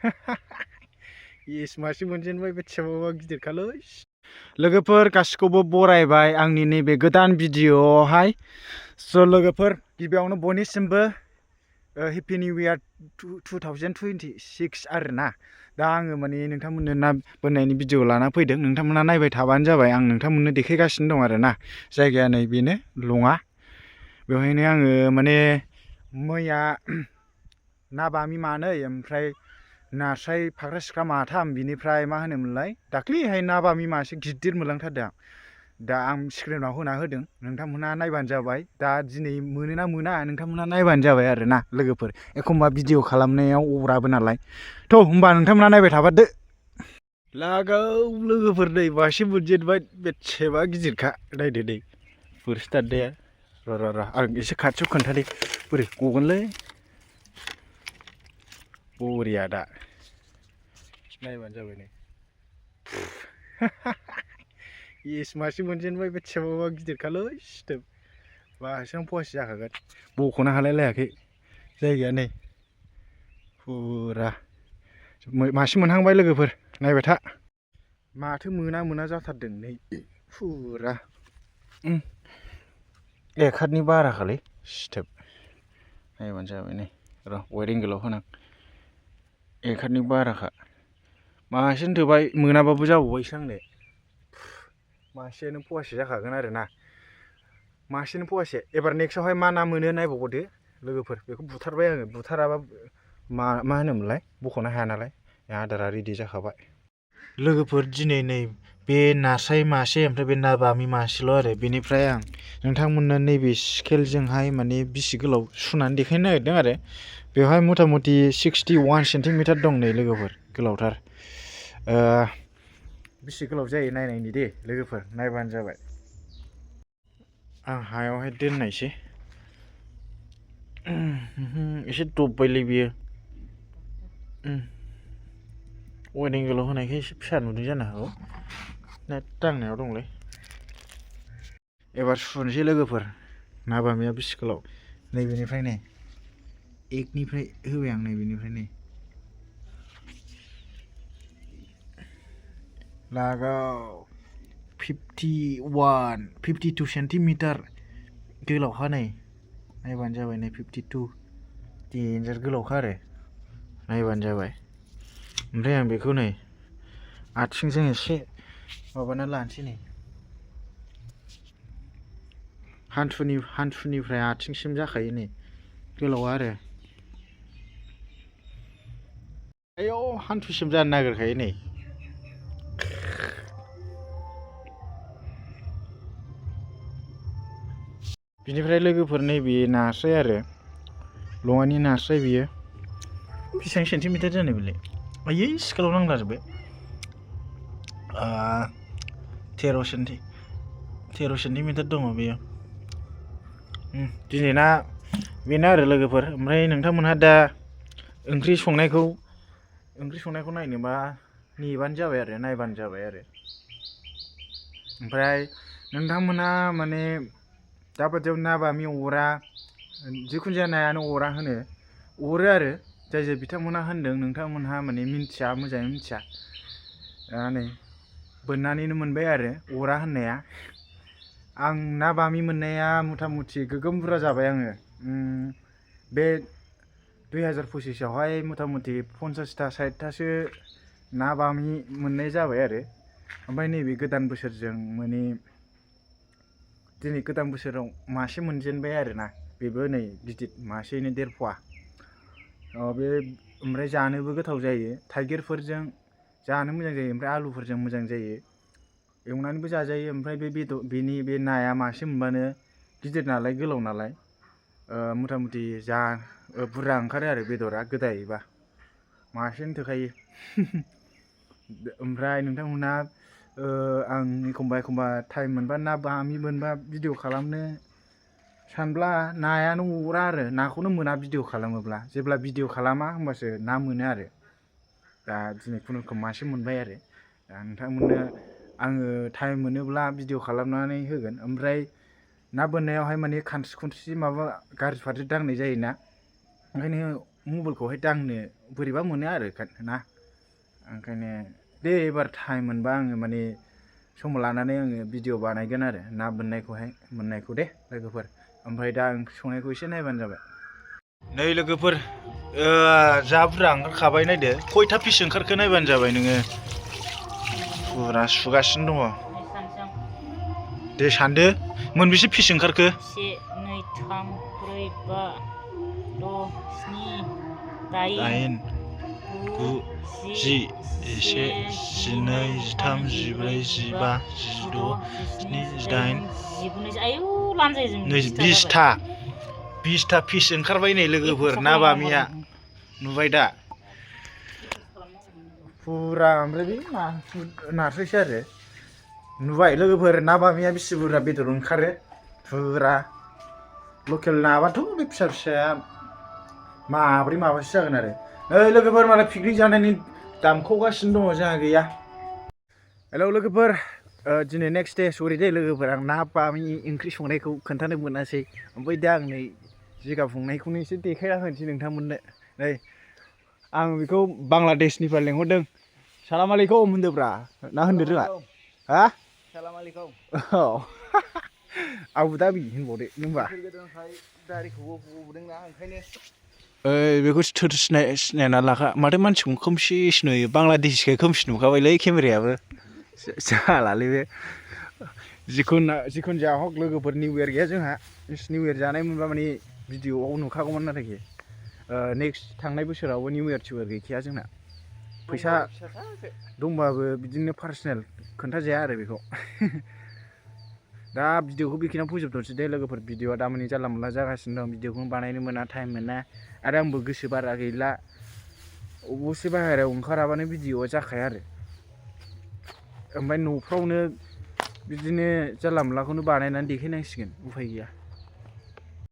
इस मासे मोनजेनबाय बाथ्राया गिदिरखालै लोगोफोर गासिखौबो बरायबाय आंनि नैबे गोदान भिडिअआवहाय स' लोगोफोर गिबियावनो बयनिसिमबो हेपि निउ इयार 2026 आरोना दा आङो माने नोंथांमोननो ना बोननायनि भिडिअ लाना फैदों नोंथांमोना नायबाय थाबानो जाबाय आं नोंथांमोननो देखायगासिनो दं आरोना जायगाया नै बेनो लङा बेवहायनो आङो माने मैया ना बामि मानै ओमफ्राय नास्राय फाख्रा सिख्रा माथाम बिनिफ्राय मा होनोमोनलाय दाख्लैहाय ना बामि मासे गिदिर मोनलांथारदों दा आं स्क्रिनाव होना होदों नोंथांमोनहा नायबानो जाबाय दा दिनै मोनोना मोना नोंथांमोनहा नायबानो जाबाय आरोना लोगोफोर एखमबा भिडिअ खालामनायाव अराबो नालाय थ' होमबा नोंथांमोनहा नायबाय थाबादो लागाव लोगोफोर दै मासे मोनजेनबाय बेसेबा गिदिरखा नायदो दै बोरै सिथारनाया र' आं एसे खाथियाव खोन्थादो बोरै गगोनलै बरिया दा नायबानो जाबाय नै इस मासे मोनजेनबाय बाथ्राया गिदिरखालै सिथोब बासेबां फवासे जाखागोन बख'नो हालायलायाखै जायगाया नै फुरा मासे मोनहांबाय लोगोफोर नायबाय था माथो मोना जाथारदों नै फुरा एक हातनि बाराखालै सिथोब नायबानो जाबाय नै र' वाइड एंगेलाव होनां एक हातनि बाराखा मासेनो थोबाय मोनाबाबो जाबावबायसो आंनो मासेयानो फवासे जाखागोन आरोना मासेनो फवासे एबार नेक्स्टआवहाय मा ना मोनो नायबावदो लोगोफोर बेखौ बुथारबाय आङो बुथाराबा मा होनोमोनलाय बख'नो हाया नालाय आदारा रेडि जाखाबाय लोगोफोर दिनै नै बे नास्राय मासे ओमफ्राय बे ना बामि मासेल' आरो बेनिफ्राय आं नोंथांमोननो नैबे स्केलजोंहाय माने बिसि गोलाव सुनानै देखायनो नागिरदों आरो बेवहाय मथा मथि 61 सेन्टिमिटार दं नै लोगोफोर गोलावथार बेसे गोलाव जायो नायनायनि दे लोगोफोर नायबानो जाबाय आं हायावहाय दोननायसै एसे दब्बायलै बियो वाइड एंगेलाव होनायखाय एसे फिसा नुदों जानो हागौ ना दांनायाव दंलै एबार सुनोसै लोगोफोर ना बामिया बेसे गोलाव नैबेनिफ्राय नै एकनिफ्राय होबाय आं नैबेनिफ्राय नै लागाव 52 सेन्टिमिटार गोलावखा नै नायबानो जाबाय नै 52 देन्जार गोलावखा आरो नायबानो जाबाय ओमफ्राय आं बेखौ नै आथिंजों एसे माबाना लानोसै नै हान्थुनिफ्राय आथिंसिम जाखायो नै गोलावा आरो आयौ हान्थुसिम जानो नागिरखायो नै बिनिफ्राय लोगोफोर नैबे नास्राय आरो लङानि नास्राय बियो बेसेबां सेन्टिमिटार जानो बेलाय आयै सिखालाव नांलाजोब्बाय 13 सेन्टिमिटार दङ बेयो दिनैना बेनो आरो लोगोफोर ओमफ्राय नोंथांमोनहा दा ओंख्रि संनायखौ नायनोबा नेबानो जाबाय आरो नायबानो जाबाय आरो ओमफ्राय नोंथांमोनहा माने दाबादियाव ना बामि अरा जिखुनु जाया नायानो अरा होनो अरो आरो जाय बिथांमोनहा होनदों नोंथांमोनहा माने मिन्थिया मोजाङै मिन्थिया नै बोननानैनो मोनबाय आरो अरा होननाया आं ना बामि मोननाया मथा मथि गोगोम बुरजा जाबाय आङो बे 2025आवहाय मथा मथि 50टा 60टासो ना बामि मोननाय जाबाय आरो ओमफ्राय नैबे गोदान बोसोरजों माने दिनै गोदान बोसोराव मासे मोनजेनबाय आरोना बेबो नै गिदिर मासेयैनो 1.5 फवा बे ओमफ्राय जानोबो गोथाव जायो थाइगिरफोरजों जानो मोजां जायो ओमफ्राय आलुफोरजों मोजां जायो एवनानैबो जाजायो ओमफ्राय बेनि बे नाया मासे मोनबानो गिदिर नालाय गोलाव नालाय मथा मथि बुरजा ओंखारो आरो बेदरा गोदायोबा मासेनो थोखायो ओमफ्राय नोंथांमोनहा आं एखमबा टाइम मोनबा ना बामि मोनबा भिडिअ खालामनो सानब्ला नायानो अरा आरो नाखौनो मोना भिडिअ खालामोब्ला जेब्ला भिडिअ खालामा होमबासो ना मोनो आरो दा दिनै खुनुरुखुम मासे मोनबाय आरो दा नोंथांमोननो आङो टाइम मोनोब्ला भिडिअ खालामनानै होगोन ओमफ्राय ना बोननायावहाय माने खानस्रि खुनस्रि माबा गाज्रि फाज्रि दांनाय जायोना ओंखायनो मबाइलखौहाय दांनो बोरैबा मोनो आरो ना ओंखायनो दे एबार टाइम मोनबा आङो माने सम लानानै आङो भिडिअ बानायगोन आरो ना मोननायखौ दे लोगोफोर ओमफ्राय दा ओंख्रि संनायखौ एसे नायबानो जाबाय नै लोगोफोर जा बुरजा ओंखारखाबाय नायदो खयथा पिस ओंखारखो नायबानो जाबाय नोङो फुरा सुगासिनो दङ दे सानदो मोनबेसे पिस ओंखारखो 1 2 3 4 5 6 7 8 9 10 11 12 13 14 15 16 17 18 आयौ लानजाय जों 20था पिस ओंखारबाय नै लोगोफोर ना बामिया नुबाय दा फुरा ओमफ्राय बे नास्रायसो आरो नुबाय लोगोफोर ना बामिया बेसे बुरजा बेदर ओंखारो फुरा लकेल नाबाथ' बे फिसा फिसाया माब्रै माबासो जागोन आरो नै लोगोफोर मालाय पिकनिक जानायनि दामखौगासिनो दङ जोंहा गैया हेलौ लोगोफोर दिनै नेक्स्ट दे सरि दे लोगोफोर आं ना बामि ओंख्रि संनायखौ खोन्थानो मोनासै ओमफ्राय दा आं नै जिगाब हुंनायखौनो एसे देखायना होनोसै नोंथांमोननो नै आं बेखौ बांलादेशनिफ्राय लेंहरदों सालाम आलैकुम होनदोब्रा ना होननो रोङा हा सालाम आलैकुम आबु दाबि होनबावदो नोंबा दारिखौबो गबोदोंना ओंखायनो बेखौ सिनायना लाखा माथो मानसिखौ खोमसि नुयो बांलादेशखाय खोमसि नुखाबायलै केमेरायाबो जालालै बे जिखुनु जाया हक लोगोफोर निउ इयार गैया जोंहा निउ इयार जानाय मोनबा माने भिडिअआव नुखागौमोन आरोखि नेक्स्ट थांनाय बोसोरावबो निउ इयार टिउ इयार गैखाया जोंना फैसा दंबाबो बिदिनो पार्सनेल खोन्थाजाया आरो बेखौ दा भिडिअखौ बेखिनियाव फोजोबथ'नोसै दे लोगोफोर भिडिअआ दामानि जानला मोनला जागासिनो दं भिडिअखौनो बानायनो मोना टाइम मोना आरो आंबो गोसो बारा गैला अबसे बाहेरायाव ओंखाराबानो भिडिअआ जाखाया आरो ओमफ्राय न'फ्रावनो बिदिनो जानला मोनलाखौनो बानायनानै देखायनांसिगोन उफाय गैया